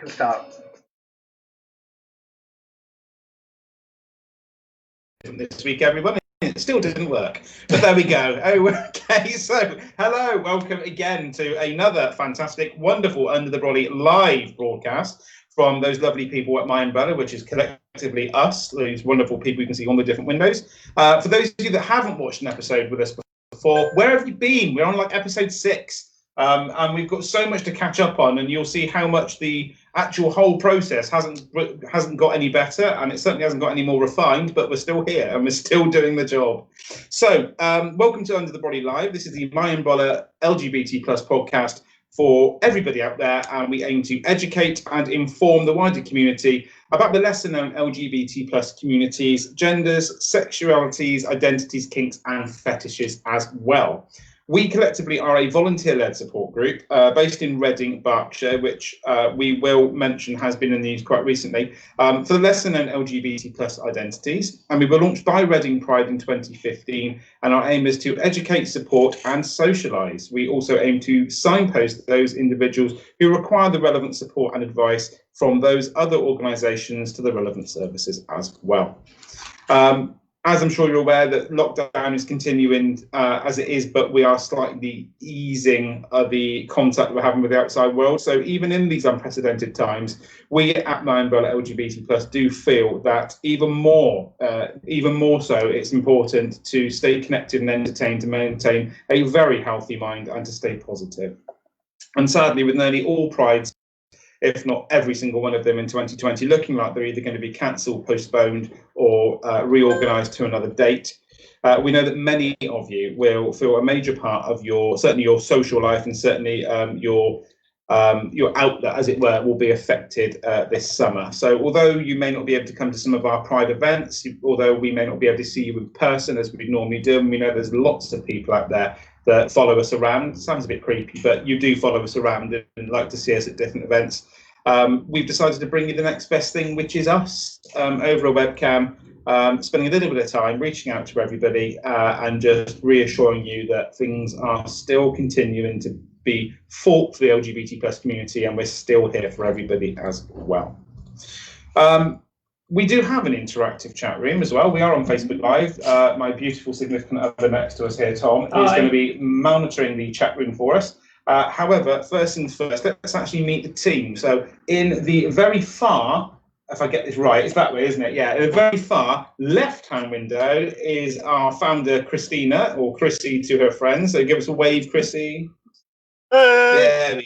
can start. This week, everyone. It still didn't work, but there we go. Oh, okay. So, hello, welcome again to another fantastic, wonderful Under the Brolly live broadcast from those lovely people at MyUmbrella, which is collectively us, those wonderful people you can see on the different windows. For those of you that haven't watched an episode with us before, where have you been? We're on like episode 6. And we've got so much to catch up on, and you'll see how much the actual whole process hasn't got any better, and it certainly hasn't got any more refined, but we're still here and we're still doing the job. So welcome to Under the Brolly Live. This is the MyUmbrella LGBT plus podcast for everybody out there, and we aim to educate and inform the wider community about the lesser known LGBT plus communities, genders, sexualities, identities, kinks and fetishes as well. We collectively are a volunteer-led support group based in Reading, Berkshire, which we will mention has been in the news quite recently, for the lesser-known LGBT plus identities. And we were launched by Reading Pride in 2015, and our aim is to educate, support and socialise. We also aim to signpost those individuals who require the relevant support and advice from those other organisations to the relevant services as well. As I'm sure you're aware, that lockdown is continuing as it is, but we are slightly easing the contact we're having with the outside world. So even in these unprecedented times, we at MyUmbrella LGBT plus do feel that even more so, it's important to stay connected and entertained, to maintain a very healthy mind and to stay positive. And sadly, with nearly all prides, if not every single one of them in 2020, looking like they're either going to be cancelled, postponed, or reorganised to another date. We know that many of you will feel a major part of certainly your social life and certainly your outlet, as it were, will be affected this summer. So although you may not be able to come to some of our Pride events, although we may not be able to see you in person as we normally do, and we know there's lots of people out there that follow us around. It sounds a bit creepy, but you do follow us around and like to see us at different events. We've decided to bring you the next best thing, which is us over a webcam, spending a little bit of time reaching out to everybody and just reassuring you that things are still continuing to be fought for the LGBT plus community, and we're still here for everybody as well. We do have an interactive chat room as well. We are on Facebook Live. My beautiful significant other next to us here, Tom, is going to be monitoring the chat room for us. However, first things first, let's actually meet the team. So in the very far, if I get this right, it's that way, isn't it? Yeah, in the very far left-hand window is our founder, Christina, or Chrissy to her friends. So give us a wave, Chrissy. Yeah,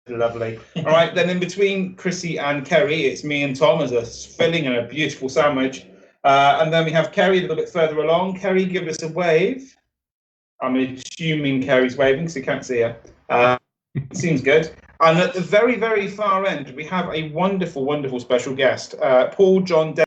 lovely. All right, then in between Chrissy and Kerry, it's me and Tom as a filling and a beautiful sandwich. And then we have Kerry a little bit further along. Kerry, give us a wave. I'm assuming Kerry's waving, so you can't see her. Seems good. And at the very, very far end, we have a wonderful, wonderful special guest, Paul John Desson-Baxter.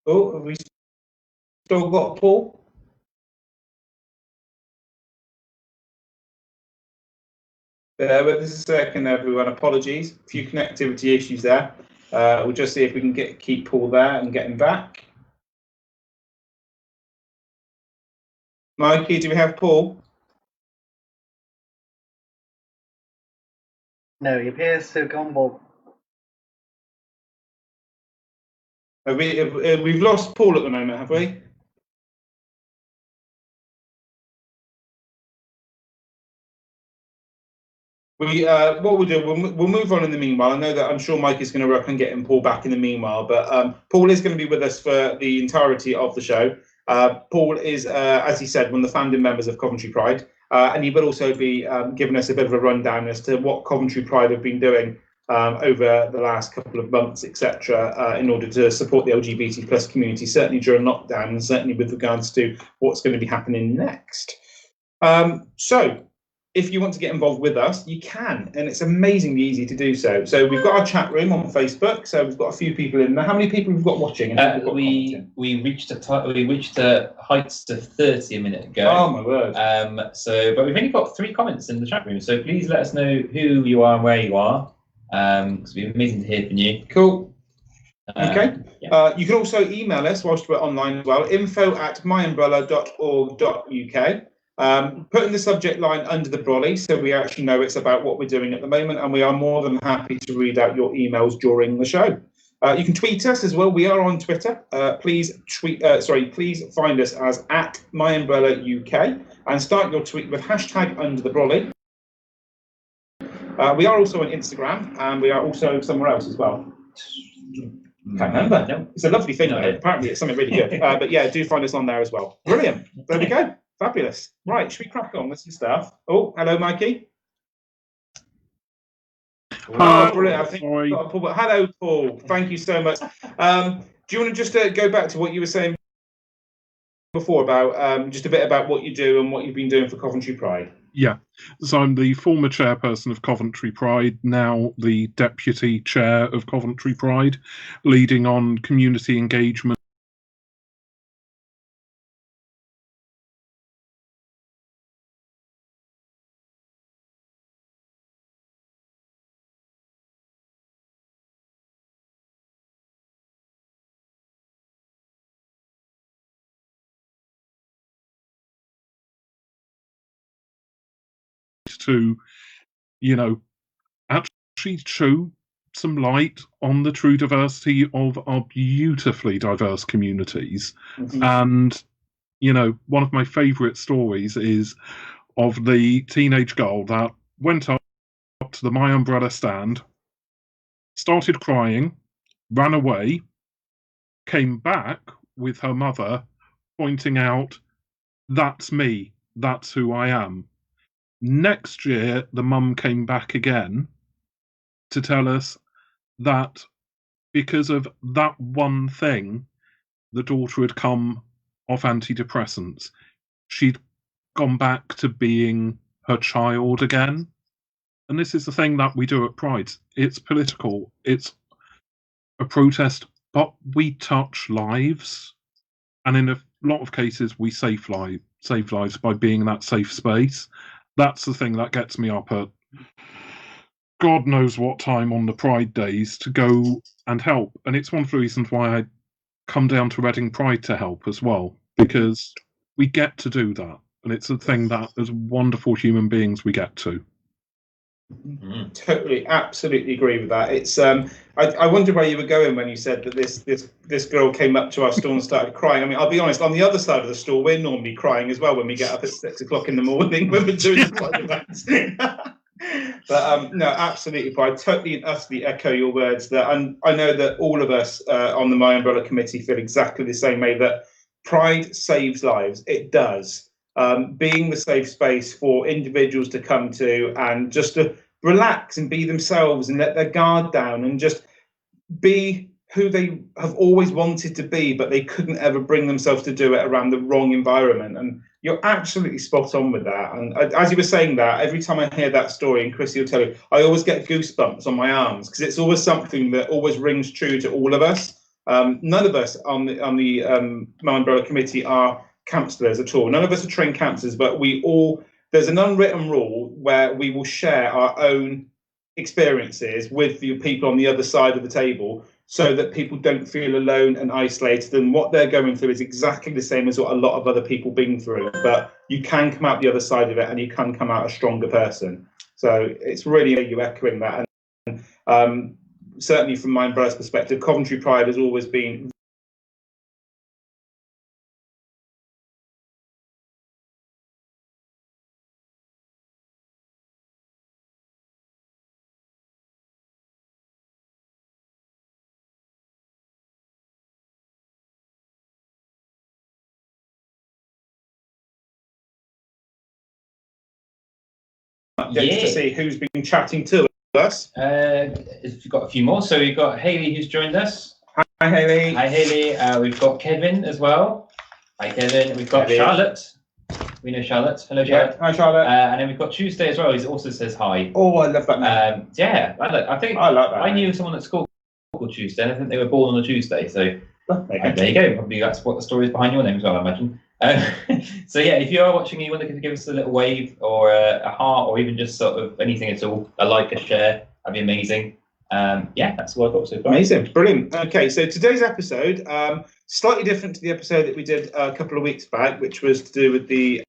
Oh, have we still got Paul? But this is a second, everyone. Apologies. A few connectivity issues there. We'll just see if we can keep Paul there and get him back. Mikey, do we have Paul? No, he appears to have gone bald. We've lost Paul at the moment, have we? What we'll do, we'll move on in the meanwhile. I know that I'm sure Mike is going to work on getting Paul back in the meanwhile, but Paul is going to be with us for the entirety of the show. Paul is, as he said, one of the founding members of Coventry Pride, and he will also be giving us a bit of a rundown as to what Coventry Pride have been doing over the last couple of months, etc., in order to support the LGBT plus community, certainly during lockdown, and certainly with regards to what's going to be happening next. So, if you want to get involved with us, you can, and it's amazingly easy to do so. So we've got our chat room on Facebook, so we've got a few people in there. How many people have we got watching? We reached the heights of 30 a minute ago. Oh my word! But we've only got 3 comments in the chat room, so please let us know who you are and where you are, because it'd be amazing to hear from you. Cool. Okay. Yeah. You can also email us whilst we're online as well. info@myumbrella.org.uk. Put in the subject line Under the Brolly, so we actually know it's about what we're doing at the moment, and we are more than happy to read out your emails during the show. You can tweet us as well. We are on Twitter. Please find us as @MyUmbrella UK and start your tweet with hashtag Under the Brolly. We are also on Instagram, and we are also somewhere else as well. Can't remember. No. It's a lovely thing. No. Apparently, it's something really good. But yeah, do find us on there as well. Brilliant. There we go. Fabulous. Right, should we crack on with some stuff? Oh, hello, Mikey. Oh, brilliant. I think we've got a Paul. Hello, Paul. Thank you so much. Do you want to just go back to what you were saying before about just a bit about what you do and what you've been doing for Coventry Pride? Yeah, so I'm the former chairperson of Coventry Pride, now the deputy chair of Coventry Pride, leading on community engagement. To, actually show some light on the true diversity of our beautifully diverse communities. Mm-hmm. And, one of my favourite stories is of the teenage girl that went up to the MyUmbrella stand, started crying, ran away, came back with her mother, pointing out, "That's me, that's who I am." Next year, the mum came back again to tell us that because of that one thing, the daughter had come off antidepressants. She'd gone back to being her child again. And this is the thing that we do at Pride. It's political, it's a protest, but we touch lives. And in a lot of cases, we save lives by being in that safe space. That's the thing that gets me up at God knows what time on the Pride days to go and help. And it's one of the reasons why I come down to Reading Pride to help as well, because we get to do that. And it's a thing that as wonderful human beings we get to. Mm-hmm. Totally, absolutely agree with that. It's I wonder where you were going when you said that this girl came up to our store and started crying. I mean, I'll be honest, on the other side of the store, we're normally crying as well when we get up at 6 o'clock in the morning when we're doing the events. But no, absolutely, I totally and utterly echo your words. That I know that all of us on the MyUmbrella committee feel exactly the same way. That Pride saves lives. It does. Being the safe space for individuals to come to and just to relax and be themselves and let their guard down and just be who they have always wanted to be, but they couldn't ever bring themselves to do it around the wrong environment. And you're absolutely spot on with that. And as you were saying that, every time I hear that story, and Chrissy will tell you, I always get goosebumps on my arms because it's always something that always rings true to all of us. None of us on the MyUmbrella committee are counsellors at all. None of us are trained counsellors, but there's an unwritten rule where we will share our own experiences with the people on the other side of the table so that people don't feel alone and isolated, and what they're going through is exactly the same as what a lot of other people been through, but you can come out the other side of it and you can come out a stronger person. So it's really you echoing that. And certainly from MyUmbrella's perspective, Coventry Pride has always been to see who's been chatting to us. We've got a few more. So we've got Hayley who's joined us. Hi, Hayley. Hi, Hayley. We've got Kevin as well. Hi, Kevin. We've got Charlotte. We know Charlotte. Hello, Yeah. Charlotte. Hi, Charlotte. And then we've got Tuesday as well. He also says hi. Oh, I love that name. Yeah, I think I like that. I knew someone at school called Tuesday, and I think they were born on a Tuesday. So there you go. Probably that's what the story is behind your name as well, I imagine. So yeah, if you are watching and you want to give us a little wave or a heart or even just sort of anything at all, a like, a share, that'd be amazing. Yeah, that's what I've got so far. Amazing, brilliant. Okay, so today's episode, slightly different to the episode that we did a couple of weeks back, which was to do with the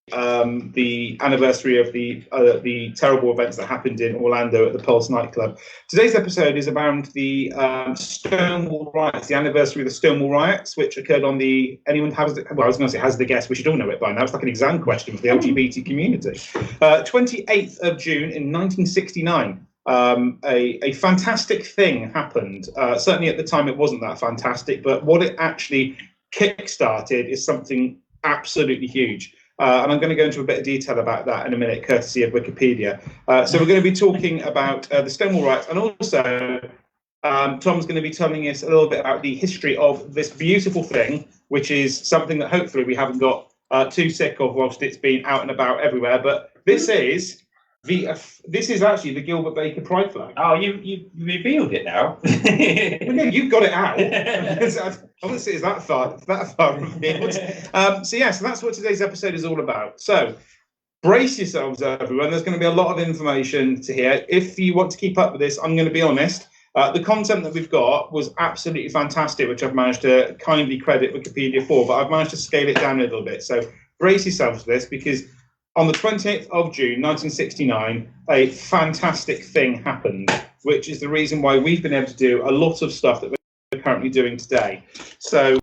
anniversary of the terrible events that happened in Orlando at the Pulse nightclub. Today's episode is around the Stonewall Riots, the anniversary of the Stonewall Riots, which occurred on the I was going to say hazard a guess. We should all know it by now. It's like an exam question for the LGBT community. 28th of June in 1969. A fantastic thing happened. Certainly at the time it wasn't that fantastic, but what it actually kick-started is something absolutely huge. And I'm going to go into a bit of detail about that in a minute, courtesy of Wikipedia. So we're going to be talking about the Stonewall Riots, and also Tom's going to be telling us a little bit about the history of this beautiful thing, which is something that hopefully we haven't got too sick of whilst it's been out and about everywhere. But this is actually the Gilbert Baker Pride flag. Oh, you revealed it now. Well, no, you've got it out. I wouldn't say it's that far revealed. So that's what today's episode is all about. So brace yourselves, everyone. There's going to be a lot of information to hear. If you want to keep up with this, I'm going to be honest. The content that we've got was absolutely fantastic, which I've managed to kindly credit Wikipedia for, but I've managed to scale it down a little bit. So brace yourselves for this, because on the 28th of June, 1969, a fantastic thing happened, which is the reason why we've been able to do a lot of stuff that we're currently doing today. So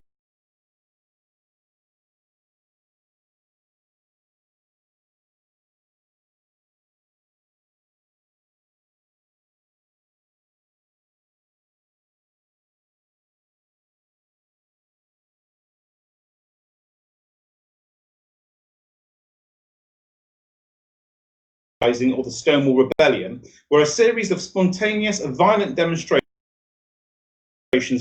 or the Stonewall Rebellion were a series of spontaneous, violent demonstrations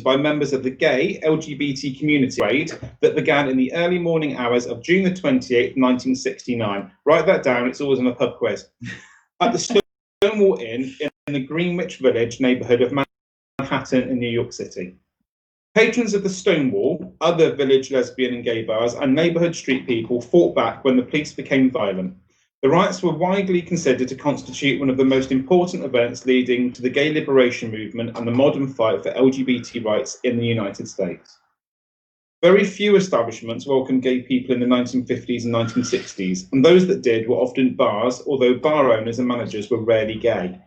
by members of the gay LGBT community that began in the early morning hours of June the 28th, 1969. Write that down, it's always on a pub quiz. At the Stonewall Inn in the Greenwich Village neighborhood of Manhattan in New York City. Patrons of the Stonewall, other village lesbian and gay bars, and neighborhood street people fought back when the police became violent. The riots were widely considered to constitute one of the most important events leading to the gay liberation movement and the modern fight for LGBT rights in the United States. Very few establishments welcomed gay people in the 1950s and 1960s, and those that did were often bars, although bar owners and managers were rarely gay.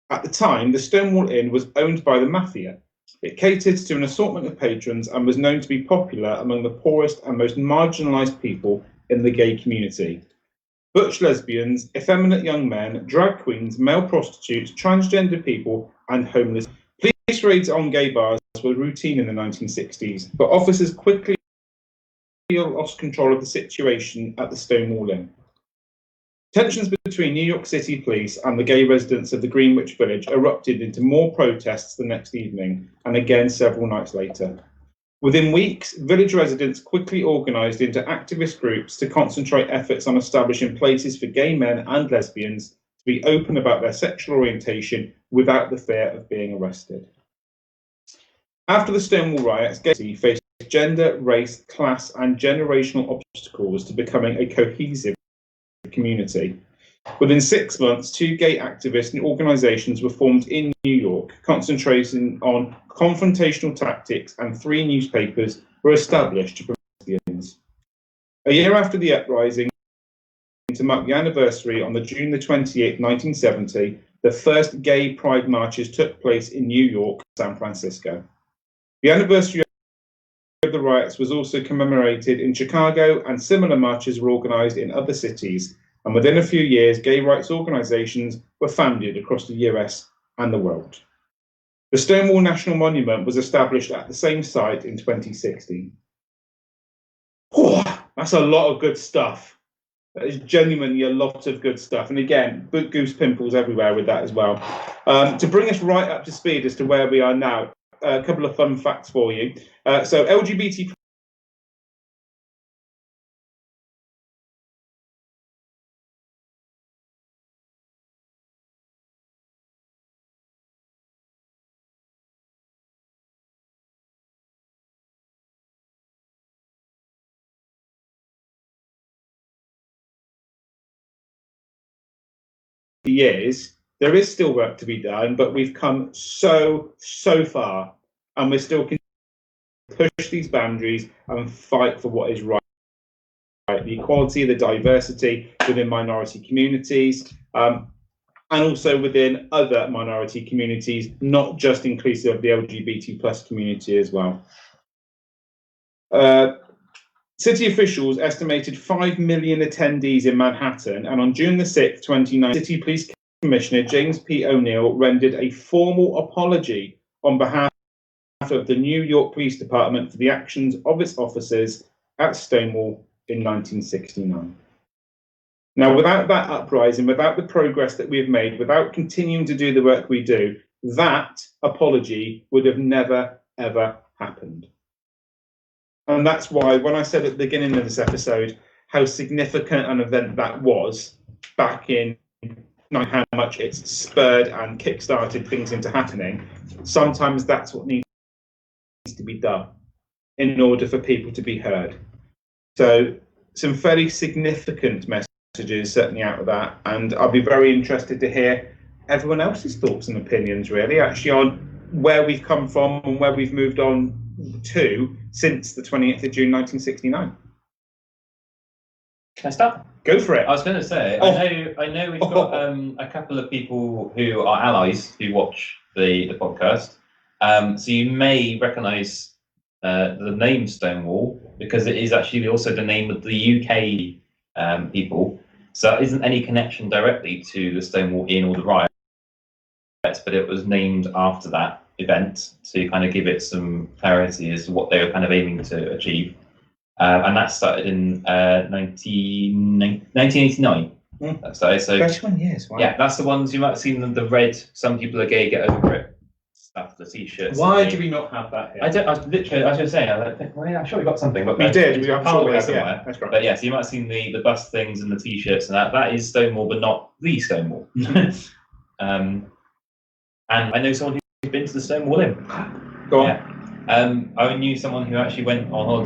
At the time, the Stonewall Inn was owned by the mafia. It catered to an assortment of patrons and was known to be popular among the poorest and most marginalised people in the gay community. Butch lesbians, effeminate young men, drag queens, male prostitutes, transgender people, and homeless. Police raids on gay bars were routine in the 1960s, but officers quickly lost control of the situation at the Stonewall Inn. Tensions between New York City police and the gay residents of the Greenwich Village erupted into more protests the next evening, and again several nights later. Within weeks, village residents quickly organised into activist groups to concentrate efforts on establishing places for gay men and lesbians to be open about their sexual orientation without the fear of being arrested. After the Stonewall Riots, gay faced gender, race, class, and generational obstacles to becoming a cohesive community. Within 6 months, 2 gay activist organisations were formed in New York, concentrating on confrontational tactics, and 3 newspapers were established to promote lesbians. A year after the uprising, to mark the anniversary on the June the 28th, 1970, the first gay pride marches took place in New York and San Francisco. The anniversary of the riots was also commemorated in Chicago, and similar marches were organised in other cities. And within a few years, gay rights organisations were founded across the US and the world. The Stonewall National Monument was established at the same site in 2016. Oh, that's a lot of good stuff. That is genuinely a lot of good stuff. And again, goose pimples everywhere with that as well. To bring us right up to speed as to where we are now, a couple of fun facts for you. So LGBT years, there is still work to be done, but we've come so far, and we're still continuing to push these boundaries and fight for what is right. The equality, the diversity within minority communities, and also within other minority communities, not just inclusive of the LGBT plus community as well. City officials estimated 5 million attendees in Manhattan, and on June the 6th, 2019, City Police Commissioner James P. O'Neill rendered a formal apology on behalf of the New York Police Department for the actions of its officers at Stonewall in 1969. Now, without that uprising, without the progress that we have made, without continuing to do the work we do, that apology would have never, ever happened. And that's why, when I said at the beginning of this episode how significant an event that was back in how much it's spurred and kick-started things into happening, sometimes that's what needs to be done in order for people to be heard. So some fairly significant messages certainly out of that, and I'll be very interested to hear everyone else's thoughts and opinions really actually on where we've come from and where we've moved on to since the 28th of June 1969. Can I start? Go for it. I was going to say, I know we've got a couple of people who are allies who watch the podcast, so you may recognise the name Stonewall because it is actually also the name of the UK people. So there isn't any connection directly to the Stonewall Inn or the riots, but it was named after that event to kind of give it some clarity as to what they were kind of aiming to achieve. And that started in 1989. That started, so 31 years, wow. Yeah, that's the ones you might have seen the red, some people are gay, get over it stuff, the t-shirts. Why do we not have that here? I was just saying, I was like, well, yeah, I'm sure we got something, but we did. I'm sure we have, somewhere. yeah, that's right. But yeah, so you might have seen the bus things and the t-shirts and that. That is Stonewall, but not the Stonewall. And I know someone who's been to the Stonewall Inn. Go on. Yeah. I knew someone who actually went on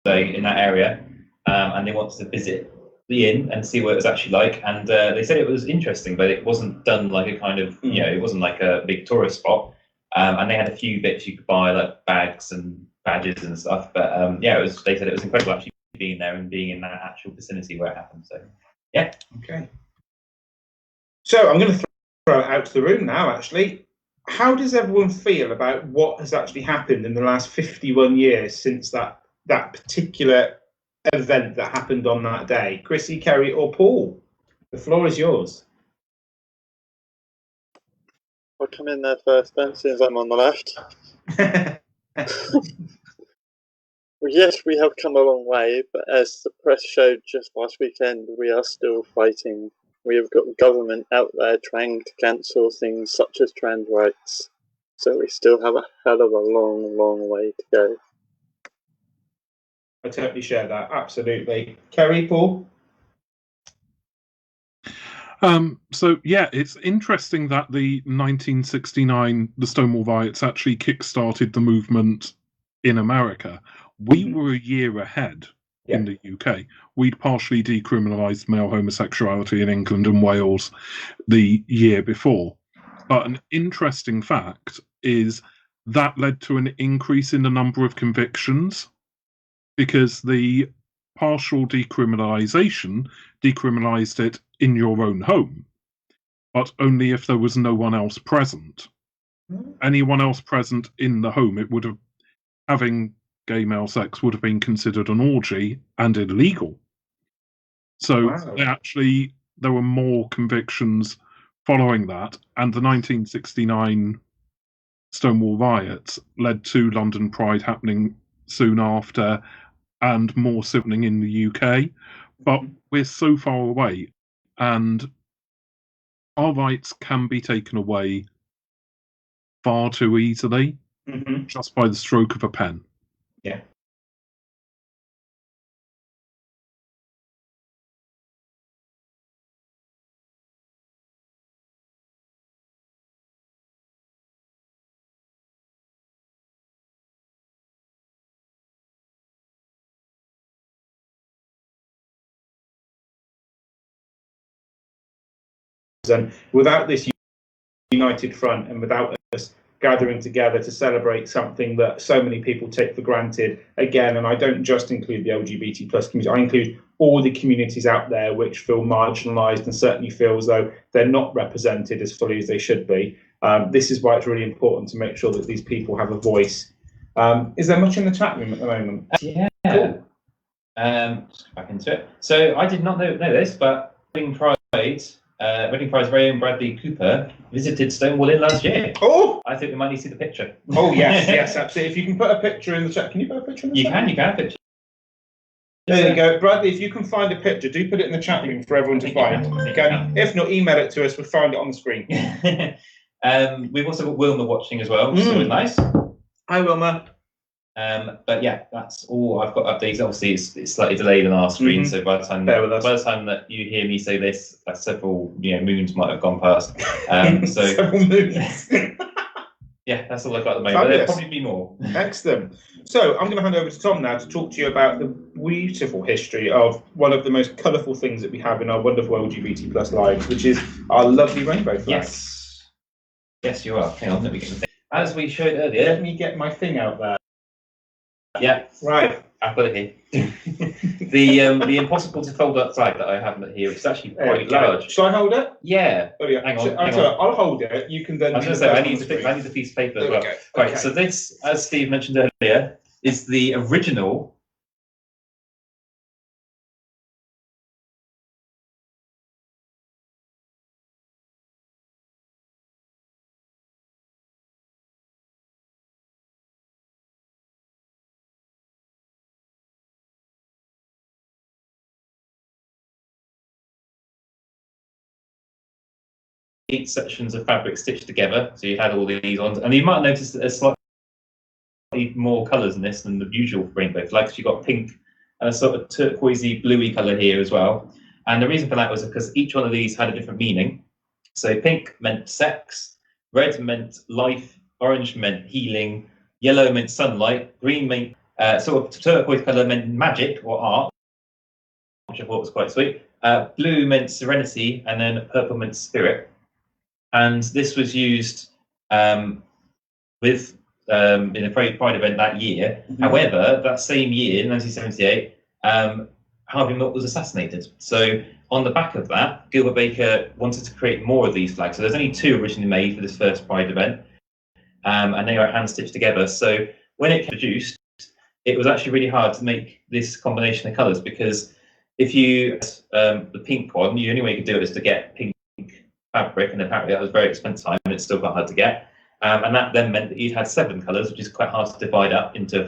holiday in that area, and they wanted to visit the inn and see what it was actually like. And they said it was interesting, but it wasn't done like a kind of, it wasn't like a big tourist spot. And they had a few bits you could buy, like bags and badges and stuff. But yeah, they said it was incredible actually being there and being in that actual vicinity where it happened. So yeah. Okay. So I'm going to throw it out to the room now, actually. How does everyone feel about what has actually happened in the last 51 years since that particular event that happened on that day? Chrissy, Kerry, or Paul? The floor is yours. I'll come in there first then, since I'm on the left. Well, yes, we have come a long way, but as the press showed just last weekend, we are still fighting. We have got government out there trying to cancel things such as trans rights. So we still have a hell of a long, long way to go. I totally share that, absolutely. Kerry, Paul? So yeah, it's interesting that the 1969, the Stonewall Riots actually kick-started the movement in America. We were a year ahead in the UK. We'd partially decriminalised male homosexuality in England and Wales the year before. But an interesting fact is that led to an increase in the number of convictions because the partial decriminalisation decriminalised it in your own home, but only if there was no one else present. Anyone else present in the home, it would have, having gay male sex would have been considered an orgy and illegal. So actually, there were more convictions following that, and the 1969 Stonewall Riots led to London Pride happening soon after, and more happening in the UK. But we're so far away, and our rights can be taken away far too easily, just by the stroke of a pen. Yeah. And without this united front, and without us gathering together to celebrate something that so many people take for granted, again, and I don't just include the LGBT plus community, I include all the communities out there which feel marginalised and certainly feel as though they're not represented as fully as they should be. This is why it's really important to make sure that these people have a voice. Is there much in the chat room at the moment? Yeah. Cool. Let's go back into it. So I did not know this, but Reading Pride's very own Bradley Cooper visited Stonewall Inn last year. Oh! I think we might need to see the picture. Oh, yes, yes, absolutely. If you can put a picture in the chat. Can you put a picture in the chat? You can have a picture. There you go. Bradley, if you can find a picture, do put it in the chat room for everyone to find. You can. If not, email it to us. We'll find it on the screen. We've also got Wilma watching as well, which is always nice. Hi, Wilma. But yeah, that's all I've got updates. Obviously, it's slightly delayed on our screen, so by the time that you hear me say this, several moons might have gone past. So several moons. Yeah, that's all I've got at the moment. But there'll probably be more. Excellent. So I'm going to hand over to Tom now to talk to you about the beautiful history of one of the most colourful things that we have in our wonderful LGBT plus lives, which is our lovely rainbow flag. Yes, you are. Hang on, let me get the thing. As we showed earlier. Let me get my thing out there. Yeah. Right. I've got it here. the impossible to fold up flag that I have here, which is actually quite large. Shall I hold it? Yeah. Oh, yeah. Hang on. I'll hold it. You can then. I was going to say I need the piece of paper as well. Right. Okay. So this, as Steve mentioned earlier, is the original. Eight sections of fabric stitched together, so you had all these on, and you might notice that there's slightly more colours in this than the usual rainbow flag. So you got pink and a sort of turquoisey, bluey colour here as well. And the reason for that was because each one of these had a different meaning. So pink meant sex, red meant life, orange meant healing, yellow meant sunlight, green meant sort of turquoise colour meant magic or art, which I thought was quite sweet. Blue meant serenity, and then purple meant spirit. And this was used in a Pride event that year. Mm-hmm. However, that same year, 1978, Harvey Milk was assassinated. So on the back of that, Gilbert Baker wanted to create more of these flags. So there's only two originally made for this first Pride event, and they are hand-stitched together. So when it came produced, it was actually really hard to make this combination of colours, because if you the pink one, the only way you could do it is to get pink fabric, and apparently that was very expensive and it's still quite hard to get. And that then meant that you'd had 7 colours, which is quite hard to divide up into a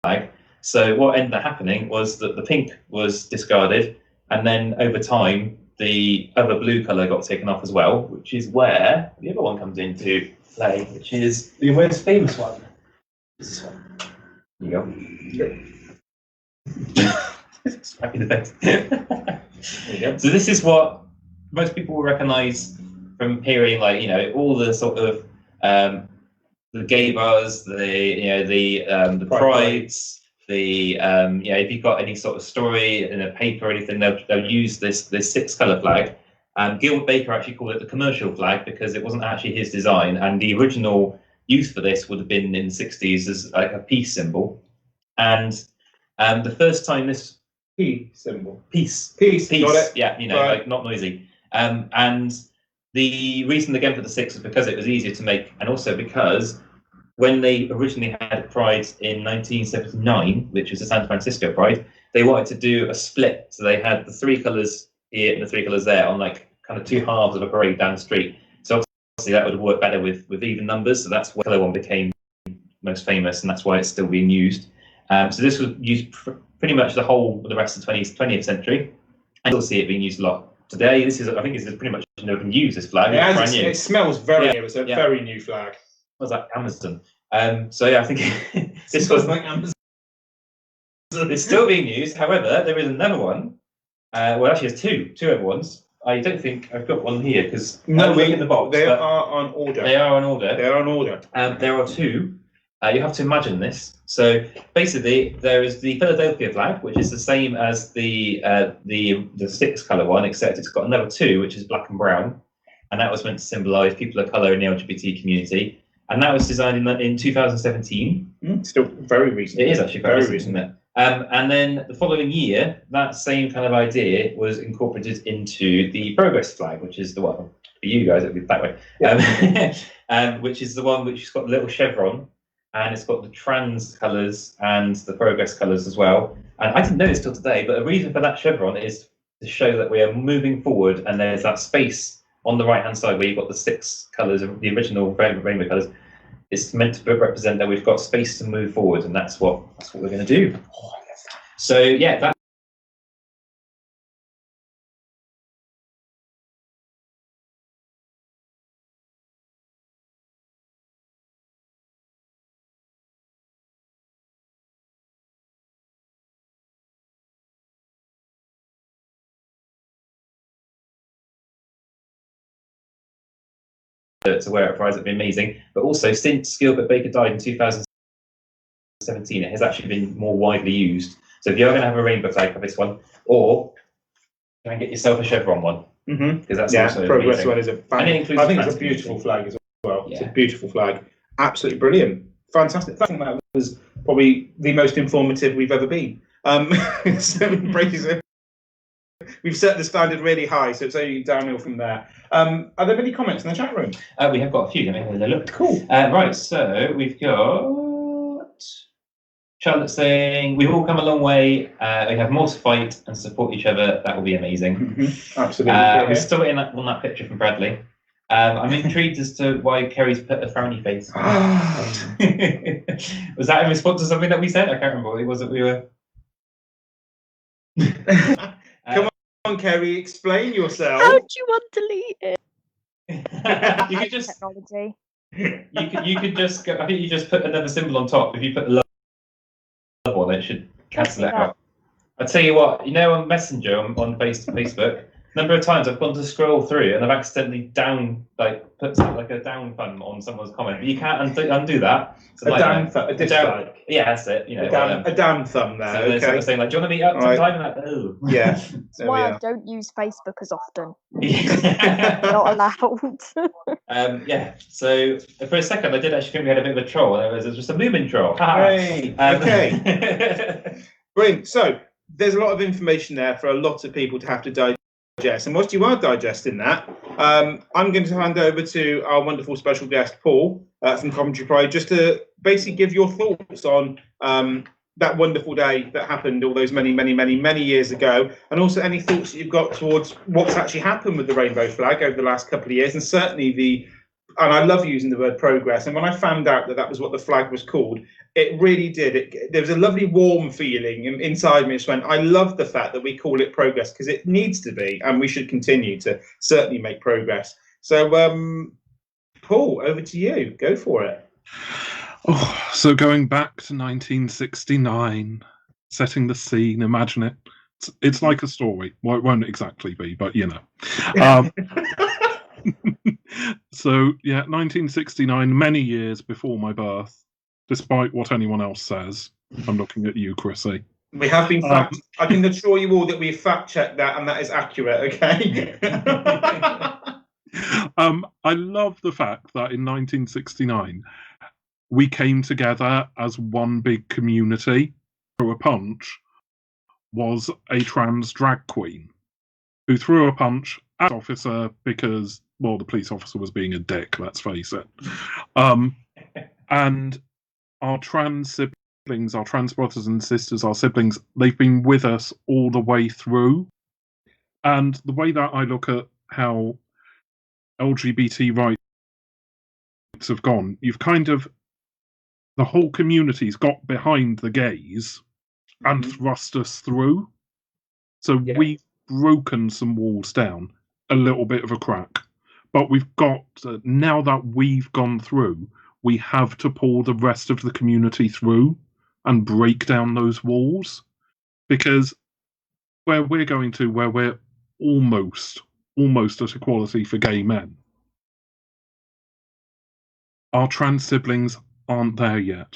flag. So what ended up happening was that the pink was discarded, and then over time the other blue colour got taken off as well, which is where the other one comes into play, which is the most famous one. This one. There you go. Smacking the face. There you go. So this is what most people will recognise from hearing, all the sort of the gay bars, the prides, if you've got any sort of story in a paper or anything, they'll use this 6-colour flag. Gilbert Baker actually called it the commercial flag because it wasn't actually his design, and the original use for this would have been in the 60s as like a peace symbol. And the first time this Peace, got it. Yeah, right. Like not noisy. And the reason again for the 6 is because it was easier to make, and also because when they originally had Pride in 1979, which was the San Francisco Pride, they wanted to do a split. So they had the 3 colours here and the 3 colours there on like kind of 2 halves of a parade down the street. So obviously that would have worked better with even numbers. So that's where the colour one became most famous, and that's why it's still being used. So this was used pretty much the rest of the 20th century. I still see it being used a lot today. I think this is pretty much can use this flag. It smells very new. It's a very new flag. What was that? Amazon. So yeah, I think this was like Amazon. It's still being used. However, there is another one. Well, actually, there's two other ones. I don't think I've got one here because in the box. They are on order. They are on order. They are on order. There are 2. You have to imagine this. So basically, there is the Philadelphia flag, which is the same as the 6-colour one, except it's got another 2, which is black and brown, and that was meant to symbolise people of colour in the LGBT community. And that was designed in 2017. Still very recent. It is actually very recent, isn't it? And then the following year, that same kind of idea was incorporated into the Progress flag, which is the one for you guys. It'll be that way, which is the one which has got the little chevron, and it's got the trans colours and the Progress colours as well. And I didn't know this till today, but the reason for that chevron is to show that we are moving forward, and there's that space on the right-hand side where you've got the 6 colours of the original rainbow colours. It's meant to represent that we've got space to move forward, and that's what we're going to do. So yeah, that. To wear at Pride, that'd be amazing. But also, since Gilbert Baker died in 2017, it has actually been more widely used. So if you're going to have a rainbow flag for this one, or try and get yourself a chevron one, because that's also Progress amazing. one is a I think it's a beautiful flag as well. Yeah. It's a beautiful flag, absolutely brilliant, fantastic. I think that was probably the most informative we've ever been. We've set the standard really high, so it's only downhill from there. Are there any comments in the chat room? We have got a few. Let me have a look. Cool. Right, so we've got Charlotte saying, we've all come a long way. We have more to fight and support each other. That will be amazing. Absolutely. We're still waiting on that picture from Bradley. I'm intrigued as to why Kerry's put a frowny face. Was that in response to something that we said? I can't remember. Was it we were... Come on, Kerry, explain yourself. How do you delete it? You could just Technology. you could just go, I think you just put another symbol on top. If you put a love on it, should cancel it out. I'll tell you what, on Messenger on Facebook, number of times I've gone to scroll through and I've accidentally put like a down thumb on someone's comment, but you can't undo that. So a dislike. Yeah, that's it. A down thumb there. So they're sort of saying like, "Do you want to meet up sometime?" And oh, yeah. That's why I don't use Facebook as often. Yeah. Not allowed. Yeah. So for a second, I did actually think we had a bit of a troll. It was just a moving troll. Hey, okay. Brilliant. So there's a lot of information there for a lot of people to have to digest. And whilst you are digesting that, I'm going to hand over to our wonderful special guest, Paul, from Coventry Pride, just to basically give your thoughts on that wonderful day that happened all those many, many, many, many years ago, and also any thoughts that you've got towards what's actually happened with the rainbow flag over the last couple of years, and certainly and I love using the word progress. And when I found out that was what the flag was called, it really did. There was a lovely warm feeling inside me. It went, I love the fact that we call it progress, because it needs to be, and we should continue to certainly make progress. So, Paul, over to you. Go for it. Oh, so going back to 1969, setting the scene, imagine it. It's like a story. Well, it won't exactly be, but So, yeah, 1969, many years before my birth, despite what anyone else says. I'm looking at you, Chrissy. We have been I can assure you all that we fact-checked that, and that is accurate, okay? I love the fact that in 1969, we came together as one big community. Threw a punch was a trans drag queen who threw a punch at an officer because, well, the police officer was being a dick, let's face it. And our trans siblings, our trans brothers and sisters, our siblings, they've been with us all the way through. And the way that I look at how LGBT rights have gone, you've kind of, the whole community's got behind the gays and thrust us through. So we've broken some walls down, a little bit of a crack. But we've got, now that we've gone through, we have to pull the rest of the community through and break down those walls. Because where we're going to, where we're almost at equality for gay men, our trans siblings aren't there yet.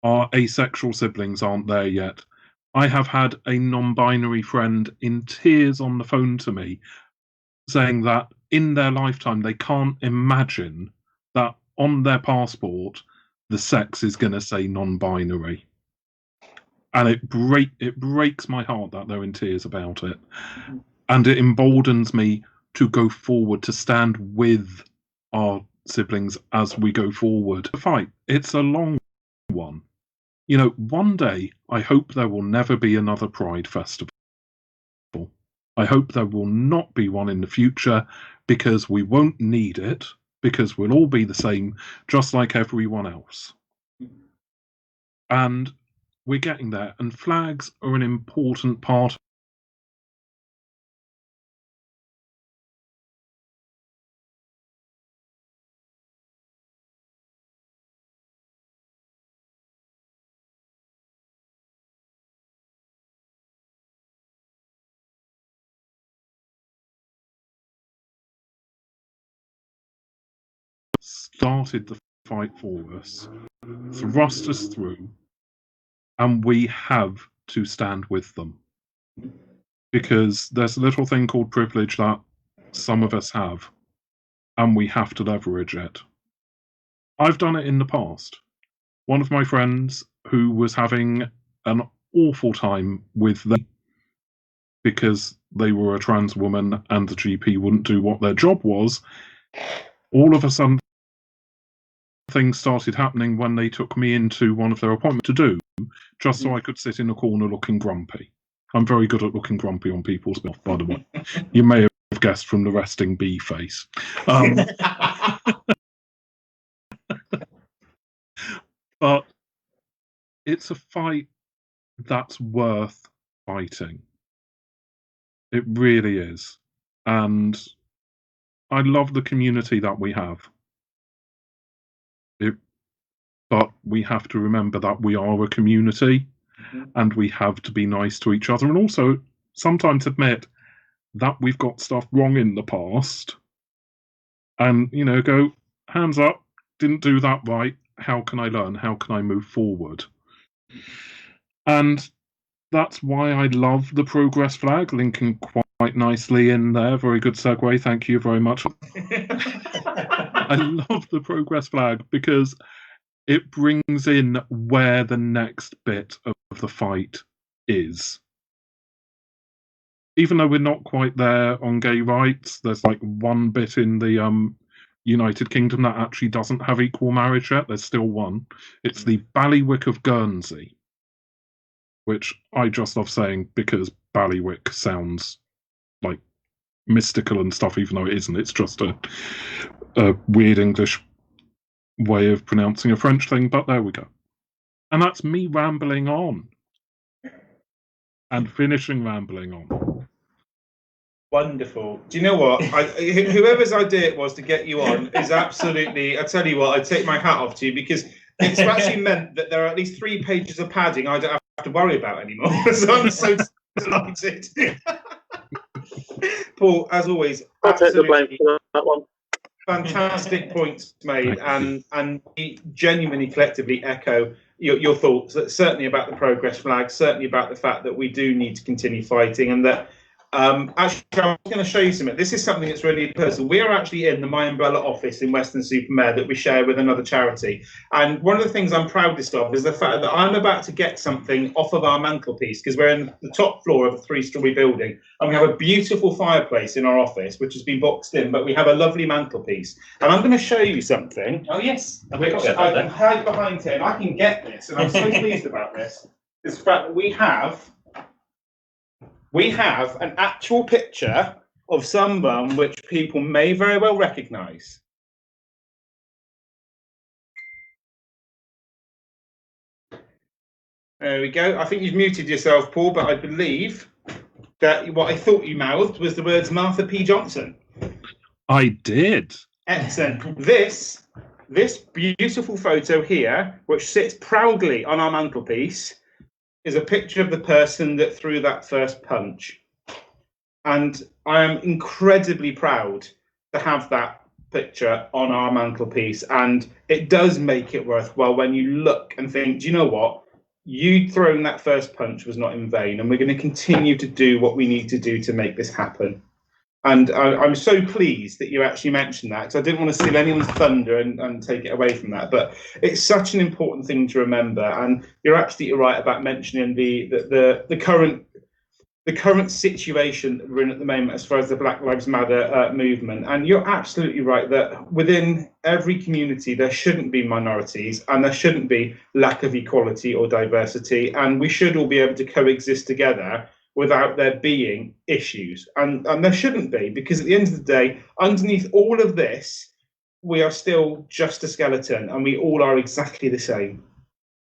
Our asexual siblings aren't there yet. I have had a non-binary friend in tears on the phone to me saying that in their lifetime they can't imagine that on their passport the sex is going to say non-binary. And it breaks my heart that they're in tears about it. And it emboldens me to go forward, to stand with our siblings as we go forward. The fight, it's a long one. You know, one day, I hope there will never be another Pride Festival. I hope there will not be one in the future, because we won't need it, because we'll all be the same, just like everyone else. And we're getting there, and flags are an important part started the fight for us, thrust us through, and we have to stand with them. Because there's a little thing called privilege that some of us have, and we have to leverage it. I've done it in the past. One of my friends who was having an awful time with them because they were a trans woman and the GP wouldn't do what their job was, all of a sudden things started happening when they took me into one of their appointments to do, just so I could sit in a corner looking grumpy. I'm very good at looking grumpy on people's stuff, by the way. You may have guessed from the resting bee face. But it's a fight that's worth fighting. It really is. And I love the community that we have. But we have to remember that we are a community, and we have to be nice to each other, and also sometimes admit that we've got stuff wrong in the past, and, you know, go, hands up, didn't do that right, how can I learn, how can I move forward? And that's why I love the progress flag, linking quite nicely in there. Very good segue, thank you very much. I love the progress flag because it brings in where the next bit of the fight is. Even though we're not quite there on gay rights, there's like one bit in the United Kingdom that actually doesn't have equal marriage yet. There's still one. It's the Bailiwick of Guernsey, which I just love saying because Bailiwick sounds like mystical and stuff, even though it isn't. It's just a weird English way of pronouncing a French thing, but there we go. And that's me rambling on. And finishing rambling on. Wonderful. Do you know what? Whoever's idea it was to get you on is absolutely, I tell you what, I take my hat off to you, because it's actually meant that there are at least 3 pages of padding I don't have to worry about anymore. So I'm so delighted. Paul, as always, I'll take the blame for that one. Fantastic points made, and we genuinely collectively echo your thoughts, certainly about the progress flag, certainly about the fact that we do need to continue fighting, and that actually I'm going to show you something. This is something that's really personal. We are actually in the MyUmbrella office in Weston-super-Mare that we share with another charity, and one of the things I'm proudest of is the fact that I'm about to get something off of our mantelpiece, because we're in the top floor of a 3-story building, and we have a beautiful fireplace in our office which has been boxed in, but we have a lovely mantelpiece, and I'm going to show you something. Oh yes, Which I can hide behind here, and I can get this, and I'm so pleased about this. Is the fact that we have an actual picture of someone which people may very well recognise. There we go. I think you've muted yourself, Paul, but I believe that what I thought you mouthed was the words Martha P. Johnson. I did. Excellent. This beautiful photo here, which sits proudly on our mantelpiece, is a picture of the person that threw that first punch. And I am incredibly proud to have that picture on our mantelpiece, and it does make it worthwhile when you look and think, do you know what? You throwing that first punch was not in vain, and we're going to continue to do what we need to do to make this happen. And I'm so pleased that you actually mentioned that, because I didn't want to steal anyone's thunder and take it away from that. But it's such an important thing to remember, and you're absolutely right about mentioning the current situation that we're in at the moment as far as the Black Lives Matter movement. And you're absolutely right that within every community there shouldn't be minorities, and there shouldn't be lack of equality or diversity, and we should all be able to coexist together without there being issues. And there shouldn't be, because at the end of the day, underneath all of this, we are still just a skeleton, and we all are exactly the same.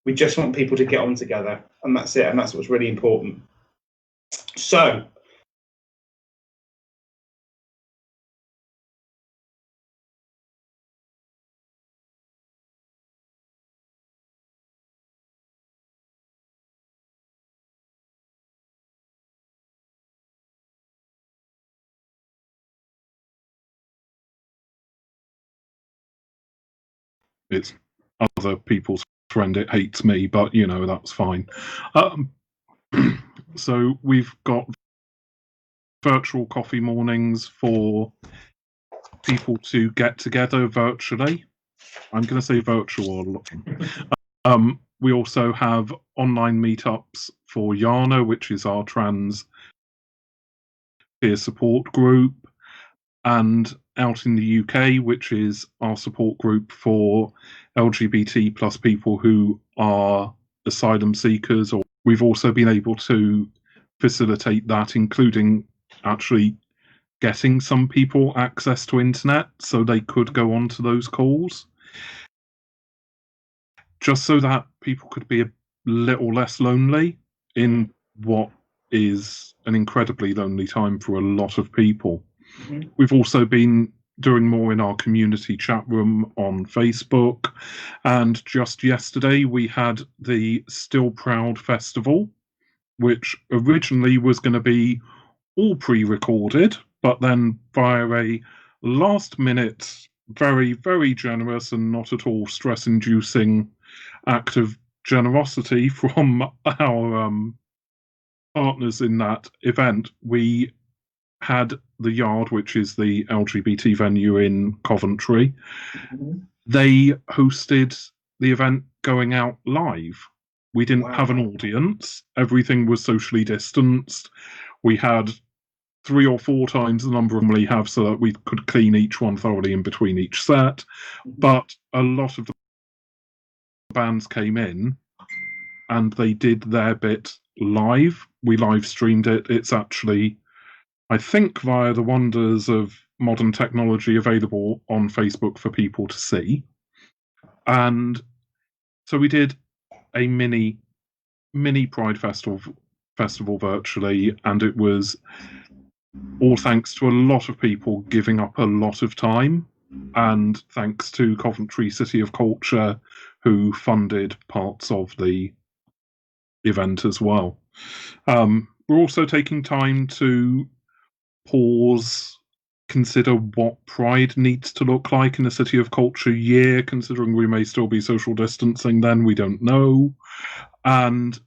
We just want people to get on together, and that's it, and that's what's really important. So, It's other people's friend, it hates me, but you know, that's fine. So we've got virtual coffee mornings for people to get together virtually. I'm going to say virtual. We also have online meetups for Yana, which is our trans peer support group, and out in the UK, which is our support group for LGBT plus people who are asylum seekers. Or we've also been able to facilitate that, including actually getting some people access to internet so they could go onto those calls, just so that people could be a little less lonely in what is an incredibly lonely time for a lot of people. Mm-hmm. We've also been doing more in our community chat room on Facebook, and just yesterday we had the Still Proud Festival, which originally was going to be all pre-recorded, but then via a last-minute, very, very generous and not at all stress-inducing act of generosity from our partners in that event, we had the Yard, which is the LGBT venue in Coventry. Mm-hmm. They hosted the event going out live. We didn't have an audience. Everything was socially distanced. We had 3 or 4 times the number we normally have so that we could clean each one thoroughly in between each set. Mm-hmm. But a lot of the bands came in and they did their bit live. We live streamed it. It's actually, I think, via the wonders of modern technology, available on Facebook for people to see. And so we did a mini Pride festival virtually, and it was all thanks to a lot of people giving up a lot of time, and thanks to Coventry City of Culture, who funded parts of the event as well. We're also taking time to pause, consider what Pride needs to look like in a City of Culture year, considering we may still be social distancing then, we don't know. And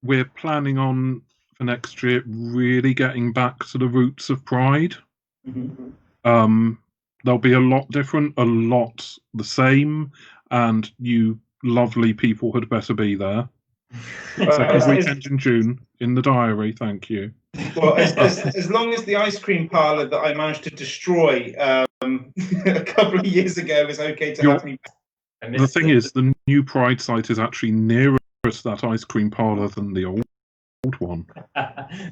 we're planning on, for next year, really getting back to the roots of Pride. Mm-hmm. There'll be a lot different, a lot the same, and you lovely people had better be there. Second weekend in June, in the diary, thank you. Well, as long as the ice cream parlour that I managed to destroy a couple of years ago is okay to have me. The thing is, the new Pride site is actually nearer to that ice cream parlour than the old one.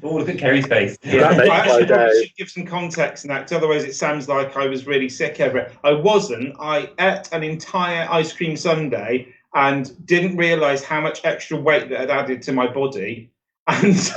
Oh, look at Kerry's face. Yeah, I actually probably should give some context in that, because otherwise it sounds like I was really sick over it. I wasn't. I ate an entire ice cream sundae and didn't realise how much extra weight that had added to my body. And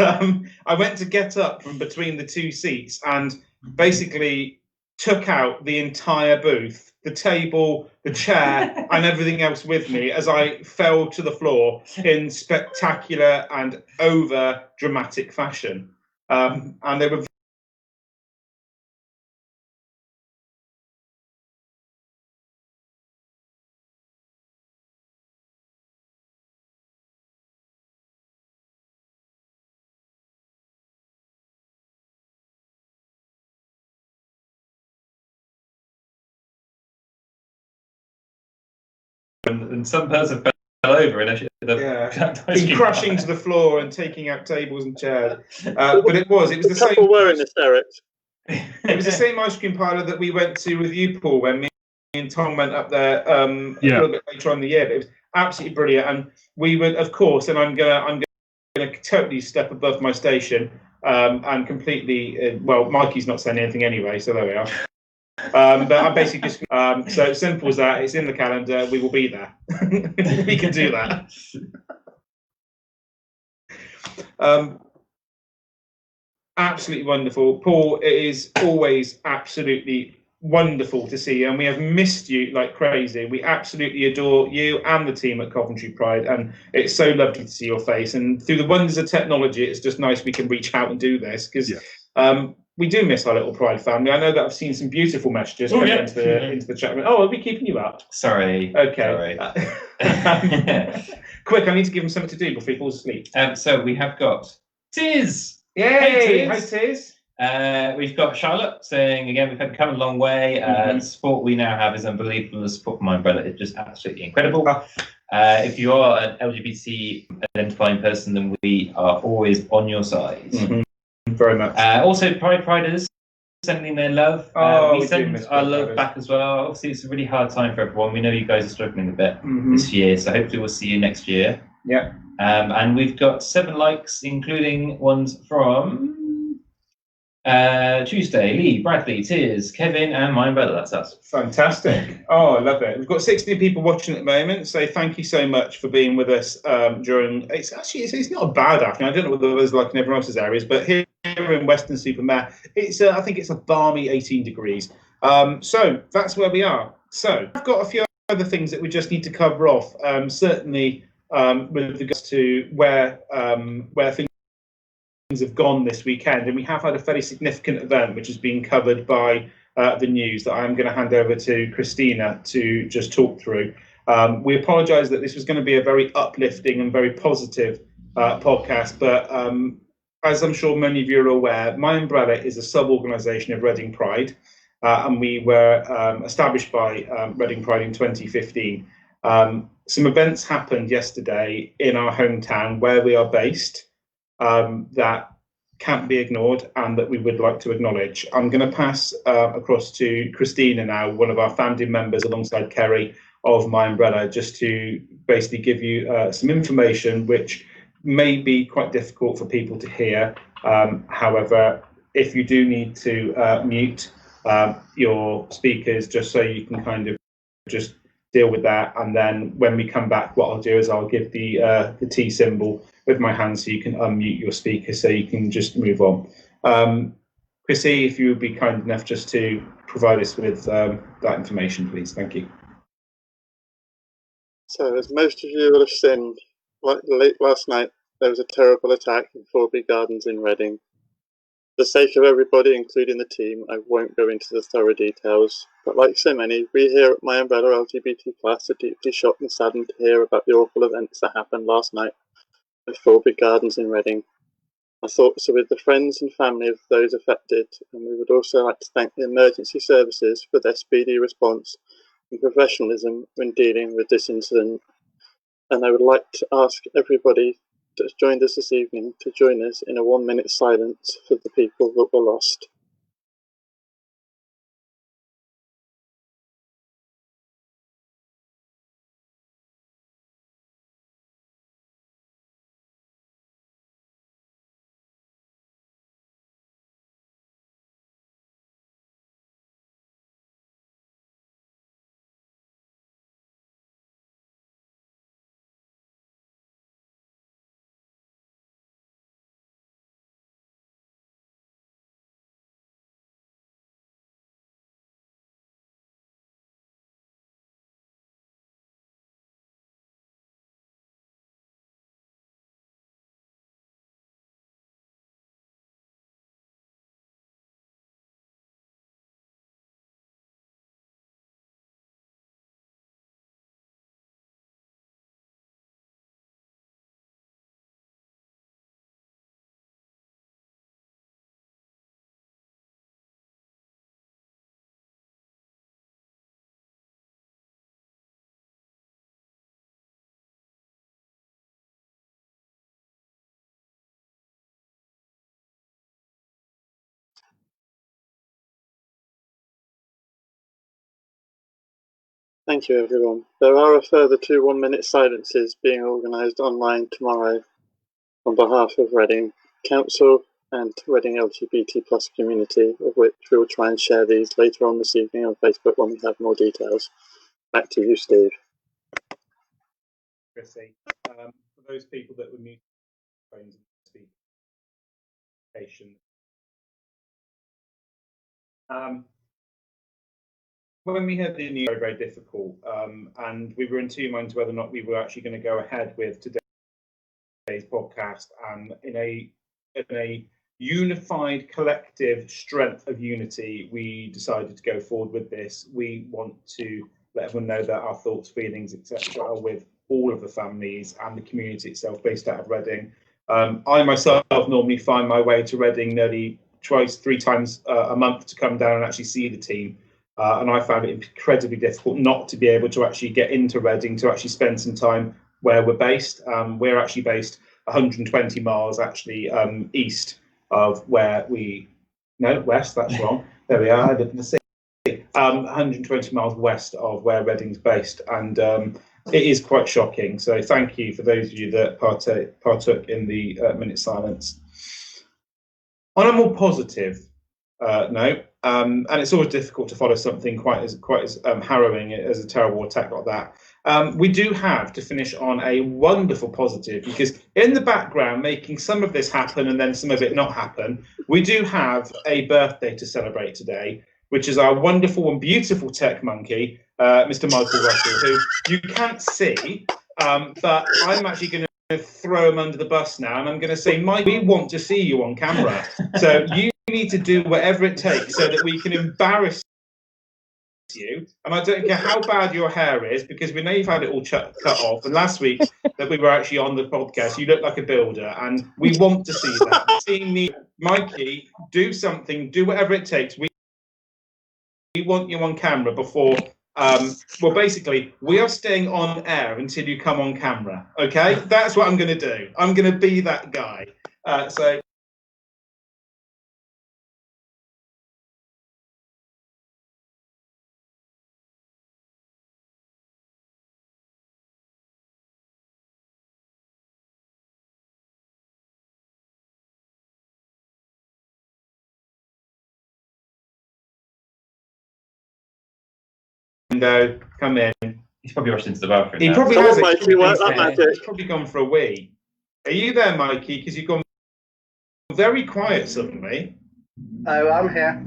I went to get up from between the 2 seats and basically took out the entire booth, the table, the chair, and everything else with me as I fell to the floor in spectacular and over dramatic fashion. And they were and some person fell over in been crashing to the floor and taking out tables and chairs. But it was the same. Couple were in hysterics. It was the same ice cream parlour that we went to with you, Paul, when me and Tom went up there a little bit later on in the year. But it was absolutely brilliant, and we would, of course, and I'm gonna totally step above my station and completely. Well, Mikey's not saying anything anyway, so there we are. But I'm basically just so simple as that. It's in the calendar. We will be there. We can do that. Absolutely wonderful, Paul. It is always absolutely wonderful to see you, and we have missed you like crazy. We absolutely adore you and the team at Coventry Pride, and it's so lovely to see your face. And through the wonders of technology, it's just nice we can reach out and do this because. We do miss our little Pride family. I know that I've seen some beautiful messages coming into the chat room. Oh, are we keeping you up? Sorry. Okay. Quick, I need to give him something to do before he falls asleep. So we have got Tiz. Yay! Hi, Tiz. We've got Charlotte saying, again, we've come a long way. The support we now have is unbelievable. The support from MyUmbrella is just absolutely incredible. If you are an LGBT identifying person, then we are always on your side. Very much. Also, Priders sending their love. We send our love back as well. Obviously, it's a really hard time for everyone. We know you guys are struggling a bit this year, so hopefully we'll see you next year. Yeah. And we've got 7 likes, including ones from Tuesday, Lee, Bradley, Tiz, Kevin, and MyUmbrella. That's us. Fantastic. Oh, I love it. We've got 60 people watching at the moment, so thank you so much for being with us during. It's not a bad afternoon. I don't know what it was like in everyone else's areas, but here in Weston-super-Mare, it's I think it's a balmy 18 degrees. So that's where we are. So I've got a few other things that we just need to cover off. Certainly with regards to where things have gone this weekend, and we have had a fairly significant event which has been covered by the news that I'm going to hand over to Christina to just talk through. We apologise that this was going to be a very uplifting and very positive podcast, but as I'm sure many of you are aware, MyUmbrella is a sub-organisation of Reading Pride, and we were established by Reading Pride in 2015. Some events happened yesterday in our hometown where we are based that can't be ignored and that we would like to acknowledge. I'm going to pass across to Christina now, one of our founding members alongside Kerry of MyUmbrella, just to basically give you some information which may be quite difficult for people to hear. However, if you do need to mute your speakers just so you can kind of just deal with that, and then when we come back, what I'll do is I'll give the T symbol with my hand so you can unmute your speaker so you can just move on. Chrissy, if you would be kind enough just to provide us with that information, please. Thank you. So, as most of you will have seen, late last night there was a terrible attack in Forby Gardens in Reading. For the sake of everybody, including the team, I won't go into the thorough details, but like so many, we here at MyUmbrella LGBT+ are deeply shocked and saddened to hear about the awful events that happened last night at Forby Gardens in Reading. Our thoughts are with the friends and family of those affected, and we would also like to thank the emergency services for their speedy response and professionalism when dealing with this incident. And I would like to ask everybody that's joined us this evening to join us in a 1-minute silence for the people that were lost. Thank you, everyone. There are a further 2 one-minute silences being organised online tomorrow on behalf of Reading Council and Reading LGBT plus community, of which we'll try and share these later on this evening on Facebook when we have more details. Back to you, Steve. Chrissy, for those people that were muted phones and speaking, when we heard the news, very, very difficult, and we were in 2 minds whether or not we were actually going to go ahead with today's podcast, and in a unified collective strength of unity, we decided to go forward with this. We want to let everyone know that our thoughts, feelings, etc. are with all of the families and the community itself based out of Reading. I myself normally find my way to Reading nearly 3 times a month to come down and actually see the team. And I found it incredibly difficult not to be able to actually get into Reading to actually spend some time where we're based. We're actually based 120 miles actually east of where west, that's wrong. There we are, I live in the city. 120 miles west of where Reading's based, and it is quite shocking. So thank you for those of you that partook in the minute silence. On a more positive note, and it's always difficult to follow something quite as harrowing as a terrible attack like that. We do have to finish on a wonderful positive, because in the background, making some of this happen and then some of it not happen, we do have a birthday to celebrate today, which is our wonderful and beautiful tech monkey, Mr. Michael Russell, who you can't see, but I'm actually going to throw him under the bus now, and I'm going to say, Mike, we want to see you on camera. So you need to do whatever it takes so that we can embarrass you. And I don't care how bad your hair is, because we know you've had it all cut off. And last week that we were actually on the podcast, you look like a builder, and we want to see that. See me, Mikey, do something, do whatever it takes. We want you on camera before. Well, basically, we are staying on air until you come on camera. Okay, that's what I'm going to do. I'm going to be that guy. So. Come in. He's probably rushed into the bathroom. He now. probably Come has. on, Mikey, work that magic. He's probably gone for a wee. Are you there, Mikey? Because you've gone very quiet suddenly. Oh, I'm here.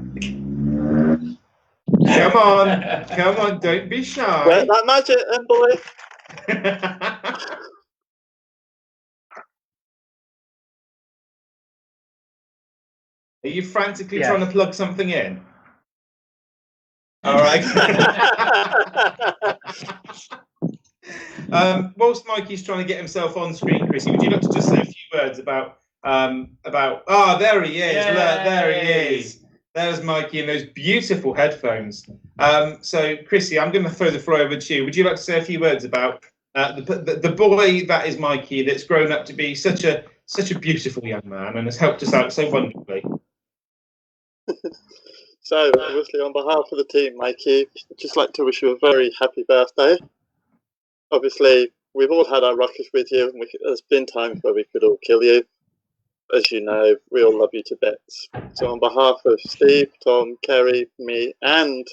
Come on, don't be shy. Work that magic, then, boy. Are you frantically Yes. trying to plug something in? All right. Whilst Mikey's trying to get himself on screen, Chrissy, would you like to just say a few words about there he is. Yay. Look, there he is. There's Mikey in those beautiful headphones. So Chrissy, I'm going to throw the floor over to you. Would you like to say a few words about the boy that is Mikey, that's grown up to be such a beautiful young man and has helped us out so wonderfully? So, obviously, on behalf of the team, Mikey, I'd just like to wish you a very happy birthday. Obviously, we've all had our ruckus with you, and there's been times where we could all kill you. As you know, we all love you to bits. So, on behalf of Steve, Tom, Kerry, me, and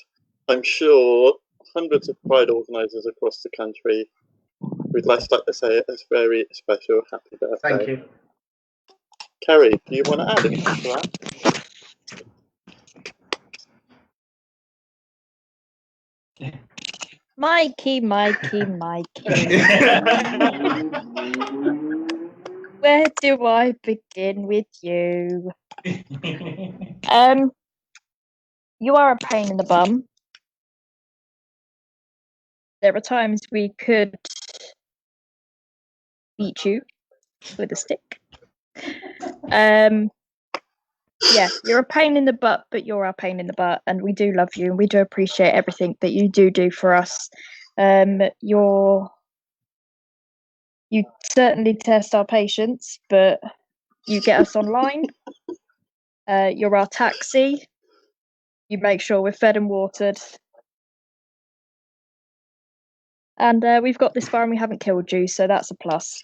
I'm sure hundreds of Pride organisers across the country, we'd like to say a very special happy birthday. Thank you. Kerry, do you want to add anything to that? Mikey. Where do I begin with you? You are a pain in the bum. There are times we could beat you with a stick. Yeah, you're a pain in the butt, but you're our pain in the butt, and we do love you, and we do appreciate everything that you do for us. You certainly test our patience, but you get us online. You're our taxi. You make sure we're fed and watered. And we've got this far and we haven't killed you, so that's a plus.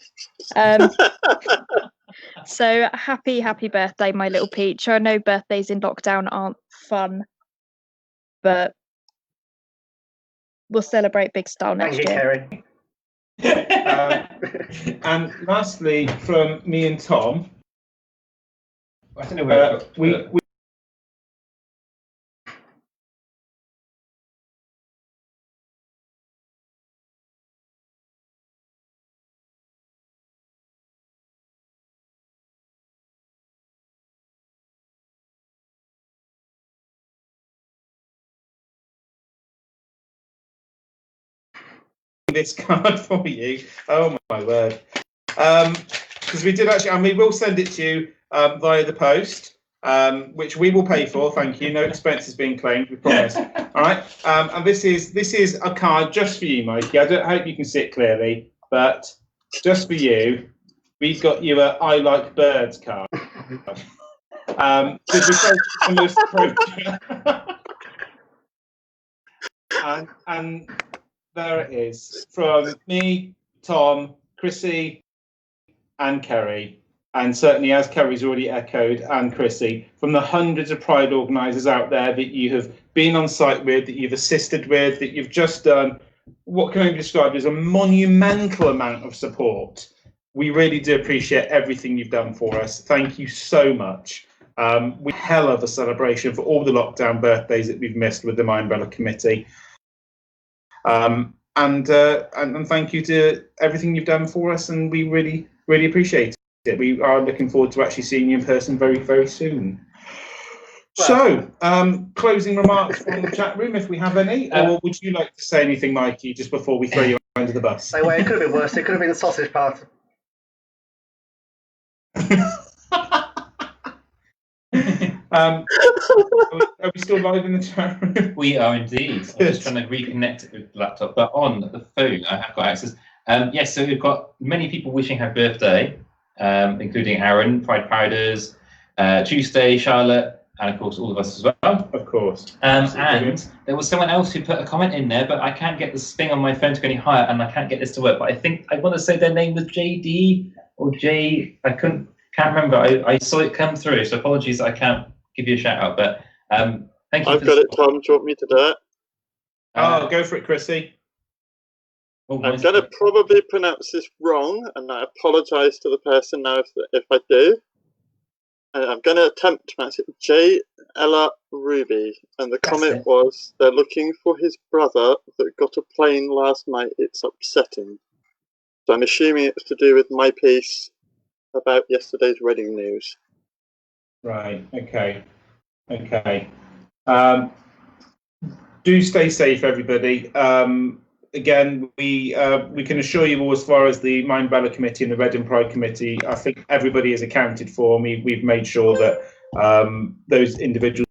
So happy birthday, my little peach. I know birthdays in lockdown aren't fun, but we'll celebrate big style next Thank you, year. Kerry. And lastly, from me and Tom, I don't know where we this card for you. Oh my word! Because we did actually, and we will send it to you via the post, which we will pay for. Thank you. No expenses being claimed. We promise. All right. And this is a card just for you, Mikey. I hope you can see it clearly, but just for you, we've got you a "I like birds" card. Because we felt it's the most appropriate. and there it is, from me, Tom, Chrissy, and Kerry, and certainly, as Kerry's already echoed, and Chrissy, from the hundreds of Pride organisers out there that you have been on site with, that you've assisted with, that you've just done what can only be described as a monumental amount of support. We really do appreciate everything you've done for us. Thank you so much. We hell of a celebration for all the lockdown birthdays that we've missed with the MyUmbrella committee. And thank you to everything you've done for us, and we really appreciate it. We are looking forward to actually seeing you in person very, very soon. Well, so, closing remarks from the chat room, if we have any, or would you like to say anything, Mikey, just before we throw you under the bus? So, well, it could have been worse. It could have been the sausage part. Are we still live in the chat room? We are indeed. I'm just trying to reconnect it with the laptop, but on the phone I have got access. Yes, so we've got many people wishing happy birthday, including Aaron, Pride Paraders, Tuesday, Charlotte, and of course all of us as well. Of course. And there was someone else who put a comment in there, but I can't get this thing on my phone to go any higher, and I can't get this to work. But I think I want to say their name was JD or J. I can't remember. I saw it come through, so apologies I can't give you a shout out. But thank you. I've got it, Tom. Do you want me to do it? Go for it, Chrissy. I'm going to probably pronounce this wrong, and I apologise to the person now if I do. I'm going to attempt to pronounce it J. Ella Ruby, and the comment was they're looking for his brother that got a plane last night. It's upsetting. So I'm assuming it's to do with my piece about yesterday's wedding news. Right. Okay. Do stay safe, everybody. Again, we can assure you all, as far as the MyUmbrella committee and the Reading Pride committee, I think everybody is accounted for. We've made sure that those individuals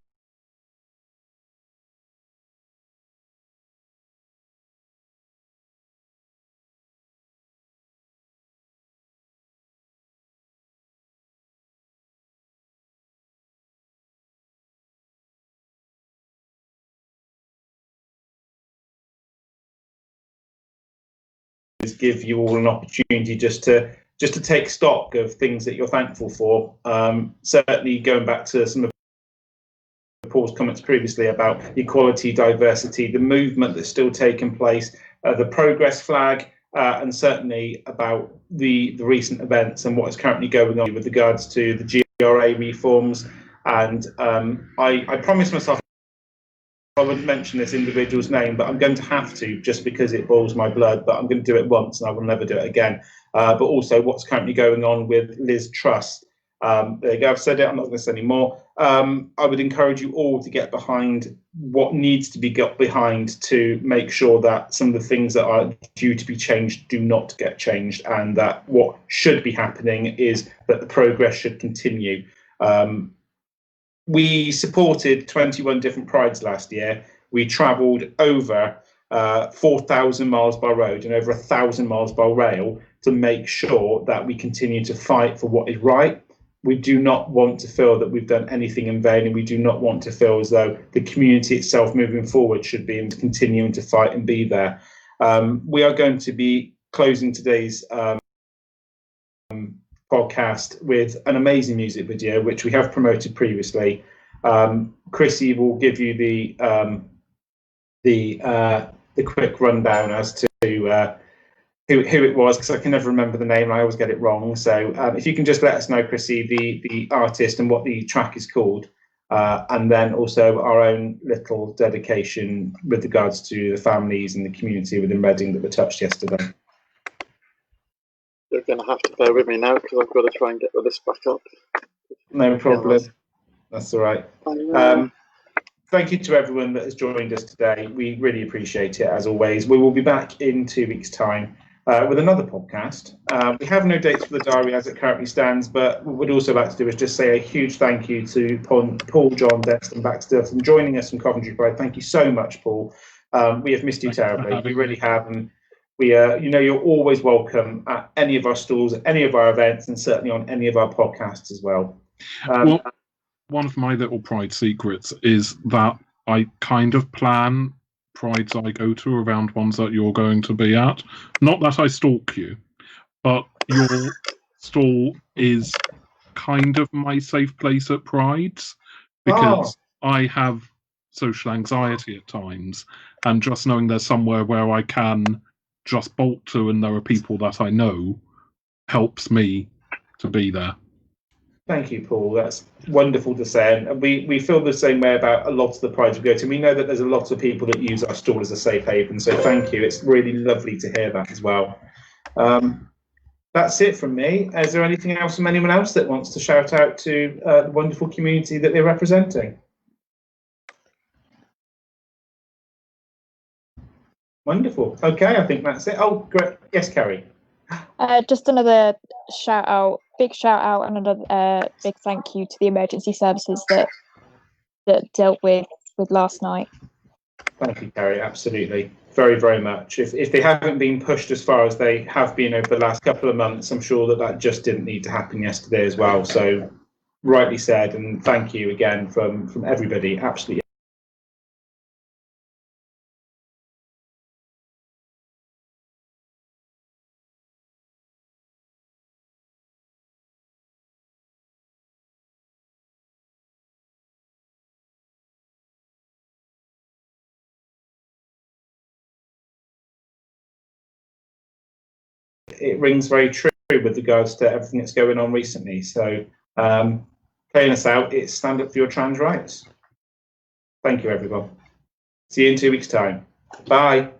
give you all an opportunity just to take stock of things that you're thankful for. Certainly going back to some of Paul's comments previously about equality, diversity, the movement that's still taking place, the progress flag, and certainly about the recent events and what is currently going on with regards to the GRA reforms. And I promised myself I wouldn't mention this individual's name, but I'm going to have to, just because it boils my blood. But I'm going to do it once, and I will never do it again. But also, what's currently going on with Liz Truss. There you go. I've said it. I'm not going to say any more. I would encourage you all to get behind what needs to be got behind to make sure that some of the things that are due to be changed do not get changed, and that what should be happening is that the progress should continue. We supported 21 different prides last year. We travelled over 4,000 miles by road and over 1,000 miles by rail to make sure that we continue to fight for what is right. We do not want to feel that we've done anything in vain, and we do not want to feel as though the community itself moving forward should be continuing to fight and be there. We are going to be closing today's podcast with an amazing music video, which we have promoted previously. Chrissy will give you the quick rundown as to who it was, because I can never remember the name. I always get it wrong. So if you can just let us know, Chrissy, the artist and what the track is called, and then also our own little dedication with regards to the families and the community within Reading that were touched yesterday. You're going to have to bear with me now because I've got to try and get this back up. No problem. That's all right. Thank you to everyone that has joined us today. We really appreciate it, as always. We will be back in 2 weeks' time with another podcast. We have no dates for the diary as it currently stands, but what we'd also like to do is just say a huge thank you to Paul John Desson-Baxter for joining us from Coventry Pride. Thank you so much, Paul. We have missed you terribly. We really have. And we, you're always welcome at any of our stalls, at any of our events, and certainly on any of our podcasts as well. Well, one of my little Pride secrets is that I kind of plan Prides I go to around ones that you're going to be at. Not that I stalk you, but your stall is kind of my safe place at Prides, because I have social anxiety at times, and just knowing there's somewhere where I can just bolt to and there are people that I know helps me to be there. Thank you, Paul. That's wonderful to say. And we feel the same way about a lot of the Prides we go to. We know that there's a lot of people that use our stall as a safe haven. So thank you. It's really lovely to hear that as well. That's it from me. Is there anything else from anyone else that wants to shout out to the wonderful community that they're representing? Wonderful. Okay, I think that's it. Oh, great. Yes, Carrie. Just another big shout out, and another big thank you to the emergency services that dealt with last night. Thank you, Carrie. Absolutely, very, very much. If they haven't been pushed as far as they have been over the last couple of months, I'm sure that just didn't need to happen yesterday as well. So, rightly said, and thank you again from everybody. Absolutely. It rings very true with regards to everything that's going on recently. So playing us out, it's stand up for your trans rights. Thank you, everyone. See you in 2 weeks' time. Bye.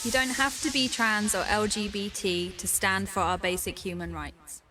You don't have to be trans or LGBT to stand for our basic human rights.